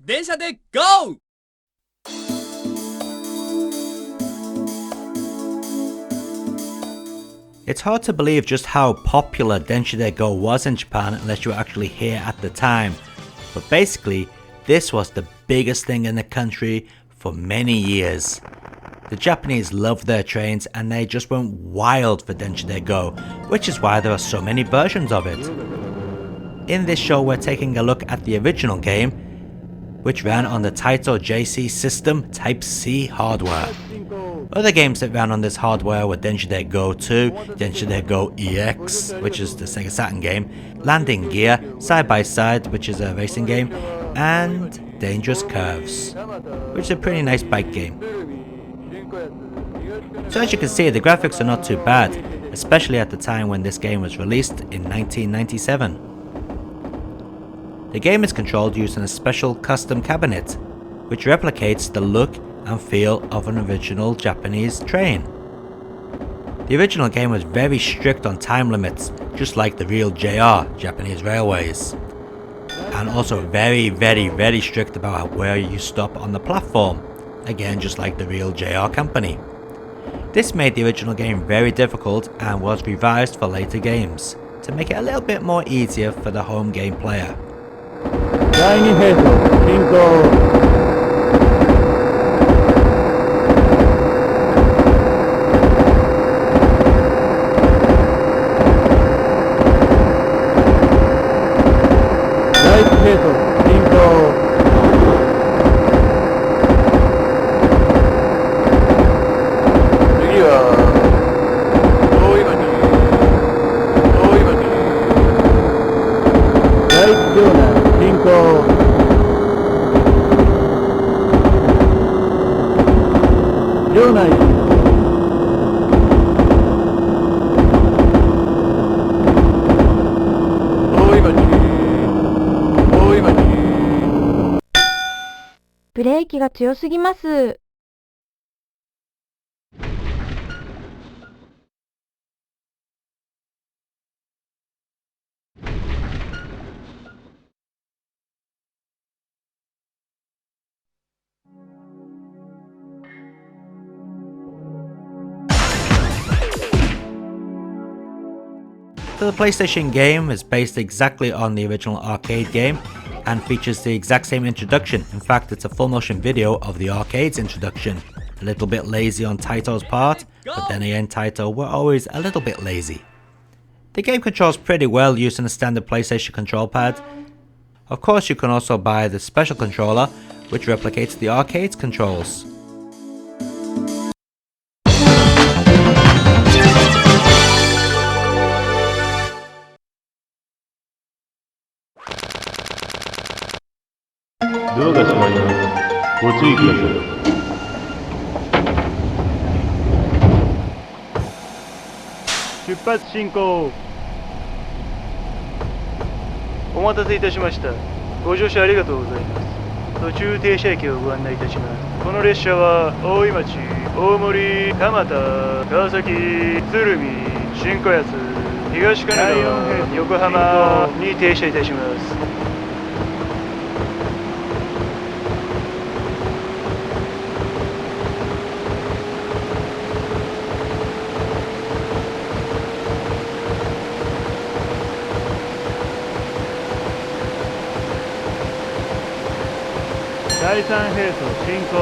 電車で Go! It's hard to believe just how popular Densha de Go was in Japan unless you were actually here at the time. But basically, this was the biggest thing in the country for many years. The Japanese loved their trains and they just went wild for Densha de Go, which is why there are so many versions of it. In this show we're taking a look at the original game, which ran on the Taito JC system Type C hardware. Other games that ran on this hardware were Densha de Go 2, Densha de Go EX, which is the Sega Saturn game, Landing Gear, Side by Side, which is a racing game, and Dangerous Curves, which is a pretty nice bike game. So as you can see, the graphics are not too bad, especially at the time when this game was released in 1997. The game is controlled using a special custom cabinet, which replicates the look and feel of an original Japanese train. The original game was very strict on time limits, just like the real JR, Japanese Railways, and also very strict about where you stop on the platform, again just like the real JR company. This made the original game very difficult and was revised for later games, to make it a little bit more easier for the home game player. 第2フェーズ進行。ブレーキが強すぎます。So the PlayStation game is based exactly on the original arcade game and features the exact same introduction. In fact, it's a full motion video of the arcade's introduction. A little bit lazy on Taito's part, but then again Taito were always a little bit lazy. The game controls pretty well using a standard PlayStation control pad. Of course, you can also buy the special controller, which replicates the arcade's controls. Go. お待たせいたしました。ご乗車ありがとうございます。途中停車駅をご案内いたします。この列車は大井町、大森、蒲田、川崎、鶴見、新小安、東神奈川、横浜に停車いたします。第3並走進行。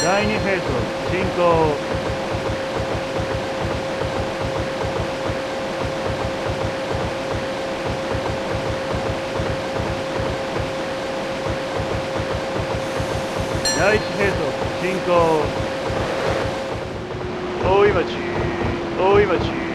第2並走進行。第1並走進行。大井町、大井町。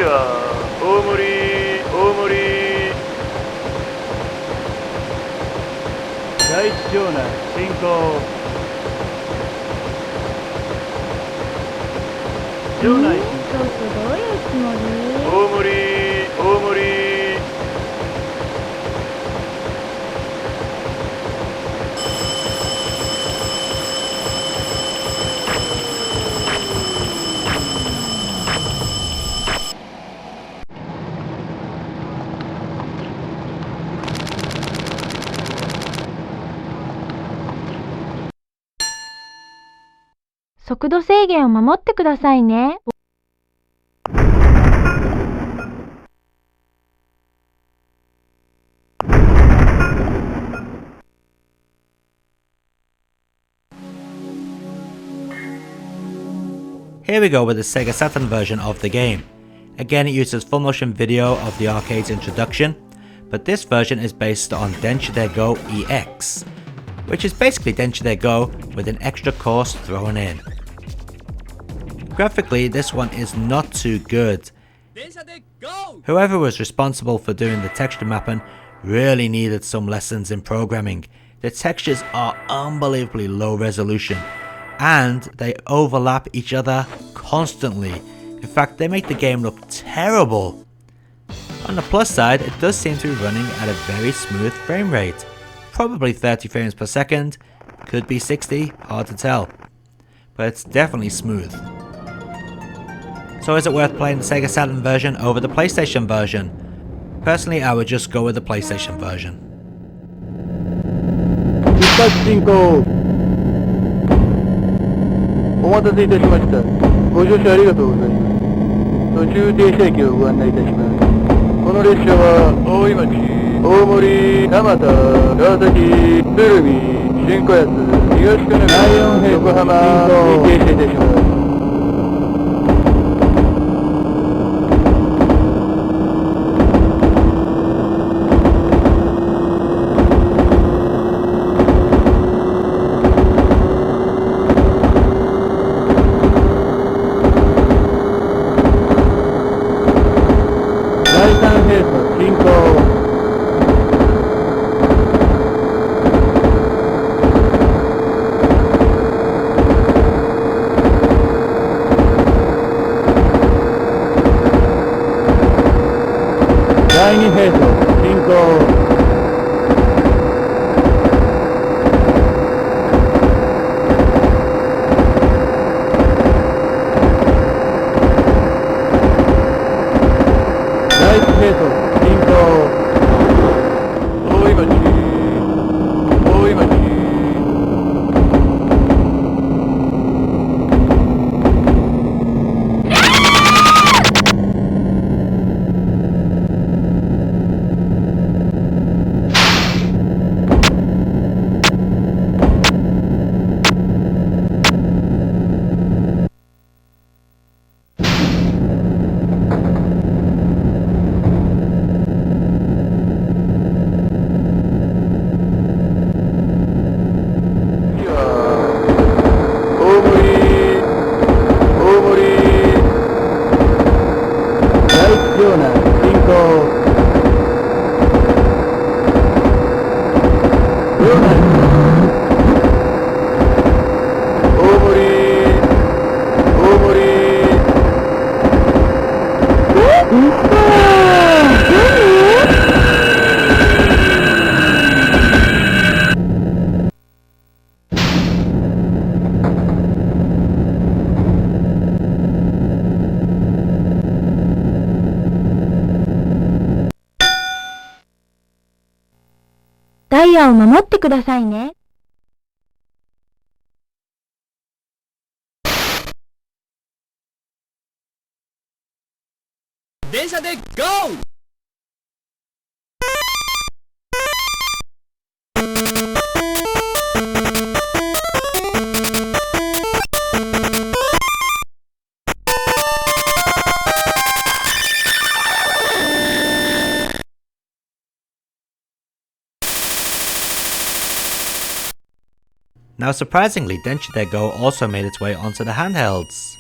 は大森第一町内進行。町内進行。どういうつもり？大森速度制限を守ってくださいね。Here we go with the Sega Saturn version of the game. Again, it uses full motion video of the arcade's introduction, but this version is based on Densha de Go EX, which is basically Densha de Go with an extra course thrown in. Graphically, this one is not too good. Whoever was responsible for doing the texture mapping really needed some lessons in programming. The textures are unbelievably low resolution, and they overlap each other constantly. In fact, they make the game look terrible. On the plus side, it does seem to be running at a very smooth frame rate. Probably 30 frames per second, could be 60, hard to tell. But it's definitely smooth. So is it worth playing the Sega Saturn version over the PlayStation version? Personally, I would just go with the PlayStation version. 出発進行。お待たせいたしました。ご乗車ありがとうございます。途中停車駅をご案内いたします。この列車は大井町、大森、蒲田、川崎、鶴見、新小安、東神奈川、横浜に停車いたします。第2並走進行。第1並走進行。大井町大井町。ダイヤを守ってくださいね。電車で GO! Now surprisingly, Densha de Go also made its way onto the handhelds.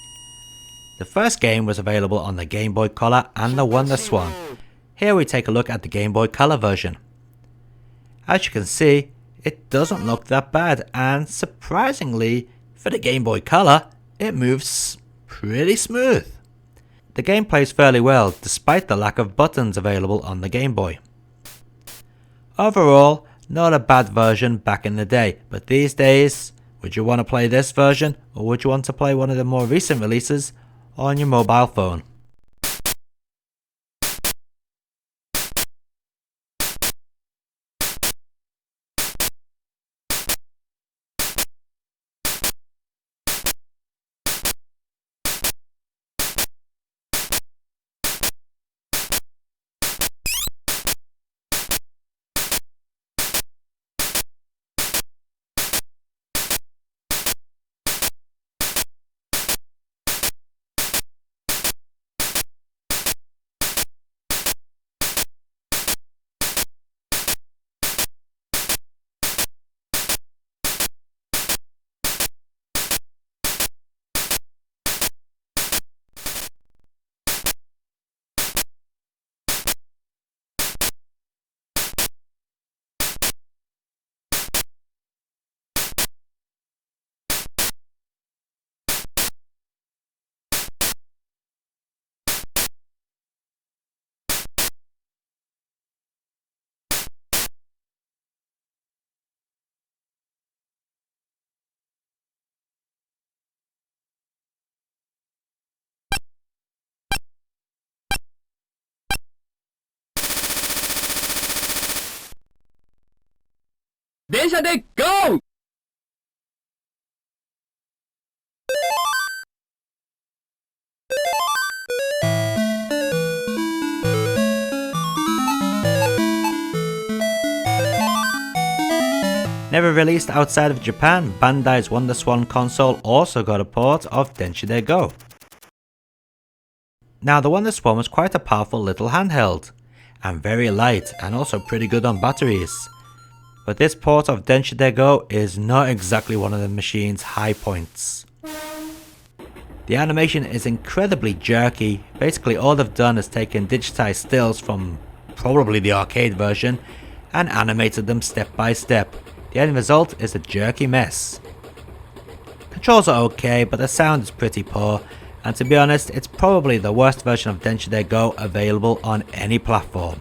The first game was available on the Game Boy Color and the Wonderswan. Here we take a look at the Game Boy Color version. As you can see, it doesn't look that bad, and surprisingly, for the Game Boy Color, it moves pretty smooth. The game plays fairly well despite the lack of buttons available on the Game Boy. Overall, not a bad version back in the day, but these days, would you want to play this version, or would you want to play one of the more recent releases on your mobile phone? Densha de Go! Never released outside of Japan, Bandai's Wonderswan console also got a port of Densha de Go. Now the Wonderswan was quite a powerful little handheld, and very light and also pretty good on batteries. But this port of Densha de Go is not exactly one of the machine's high points. The animation is incredibly jerky. Basically all they've done is taken digitized stills from probably the arcade version and animated them step by step. The end result is a jerky mess. Controls are okay, but the sound is pretty poor, and to be honest, it's probably the worst version of Densha de Go available on any platform.